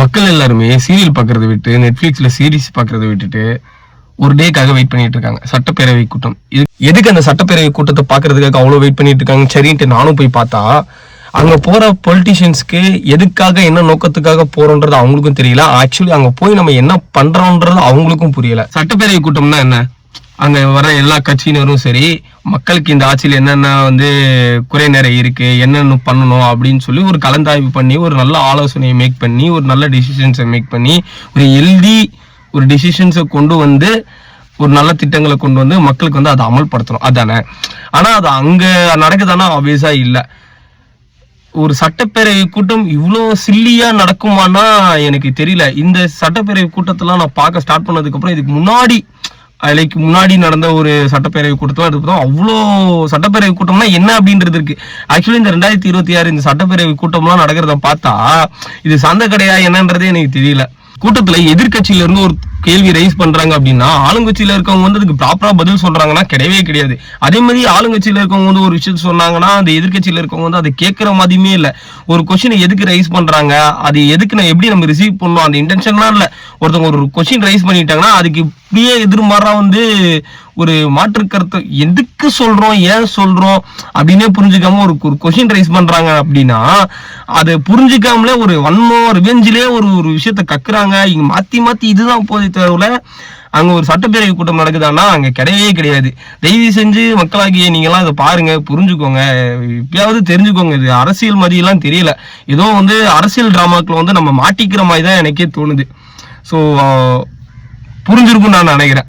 மக்கள் எல்லாருமே சீரியல் பாக்குறத விட்டு நெட்ஃபிளிக்ஸ்ல சீரிஸ் பாக்குறத விட்டுட்டு ஒரு டேக்காக வெயிட் பண்ணிட்டு இருக்காங்க. சட்டப்பேரவை கூட்டம் எதுக்கு அந்த சட்டப்பேரவை கூட்டத்தை பாக்குறதுக்காக அவ்வளவு வெயிட் பண்ணிட்டு இருக்காங்க. சரின்ட்டு நானும் போய் பார்த்தா அங்க போற பொலிட்டிஷியன்ஸ்க்கு எதுக்காக என்ன நோக்கத்துக்காக போறோன்றது அவங்களுக்கும் தெரியல. ஆக்சுவலி அங்க போய் நம்ம என்ன பண்றோம்ன்றது அவங்களுக்கும் புரியல. சட்டப்பேரவை கூட்டம்னா என்ன, அங்க வர எல்லா கட்சியினரும் சரி மக்களுக்கு இந்த ஆட்சியில் என்னென்ன குறை நிறைய இருக்கு, என்னென்ன பண்ணணும் அப்படின்னு சொல்லி ஒரு கலந்தாய்வு பண்ணி ஒரு நல்ல ஆலோசனையை மேக் பண்ணி ஒரு நல்ல டிசிஷன்ஸை மேக் பண்ணி ஒரு ஹெல்தி ஒரு டிசிஷன்ஸை கொண்டு வந்து ஒரு நல்ல திட்டங்களை கொண்டு வந்து மக்களுக்கு அதை அமல்படுத்தணும், அதானே. ஆனா அது அங்க நடக்குதானா ஆப்வியஸா இல்லை. ஒரு சட்டப்பேரவை கூட்டம் இவ்வளோ சில்லியா நடக்குமானா எனக்கு தெரியல. இந்த சட்டப்பேரவை கூட்டத்தெல்லாம் நான் பார்க்க ஸ்டார்ட் பண்ணதுக்கு அப்புறம் இதுக்கு முன்னாடி நடந்த ஒரு சட்டப்பேரவை கூட்டத்தெல்லாம் எடுத்தோம். அவ்வளோ சட்டப்பேரவை கூட்டம்னா என்ன அப்படின்றது இருக்கு. ஆக்சுவலி இந்த 2026 இந்த சட்டப்பேரவை கூட்டம்லாம் நடக்கிறத பார்த்தா இது சந்தை கடையா என்னன்றதே எனக்கு தெரியல. கூட்டத்துல எதிர்கட்சியில இருந்து ஒரு கேள்வி ரைஸ் பண்றாங்க அப்படின்னா ஆளுங்கட்சியில இருக்கவங்க அதுக்கு ப்ராப்பரா பதில் சொல்றாங்கன்னா கிடையவே கிடையாது. அதே மாதிரி ஆளுங்கட்சியில இருக்கவங்க ஒரு விஷயத்த சொன்னாங்கன்னா அந்த எதிர்கட்சியில இருக்கவங்க அதை கேட்கற மாதிரியுமே இல்லை. ஒரு கொஸ்டின் எதுக்கு ரைஸ் பண்றாங்க, அது எதுக்கு எப்படி நம்ம ரிசீவ் பண்ணணும், அந்த இன்டென்ஷன்லாம் இல்லை. ஒருத்தவங்க ஒரு கொஸ்டின் ரைஸ் பண்ணிட்டாங்கன்னா அதுக்கு இப்படியே எதிர்மாறா ஒரு மாற்று கருத்து எதுக்கு சொல்றோம் ஏன் சொல்றோம் அப்படின்னே புரிஞ்சுக்காம ஒரு கொஸ்டின் ரைஸ் பண்றாங்க அப்படின்னா அதை புரிஞ்சுக்காமலே ஒரு வன்மோ ரிவெஞ்சிலே ஒரு விஷயத்த கக்குறாங்க. இங்க மாத்தி இதுதான் போதை தவிர அங்க ஒரு சட்டப்பேரவை கூட்டம் நடக்குதான்னா அங்க கிடையவே கிடையாது. தயவு செஞ்சு மக்களாகிய நீங்க எல்லாம் இதை பாருங்க, புரிஞ்சுக்கோங்க, இப்பயாவது தெரிஞ்சுக்கோங்க. இது அரசியல் மதியெல்லாம் தெரியல. ஏதோ அரசியல் டிராமாக்கள் நம்ம மாட்டிக்கிற மாதிரி தான் எனக்கே தோணுது. ஸோ புரிஞ்சிருக்கும்னு நான் நினைக்கிறேன்.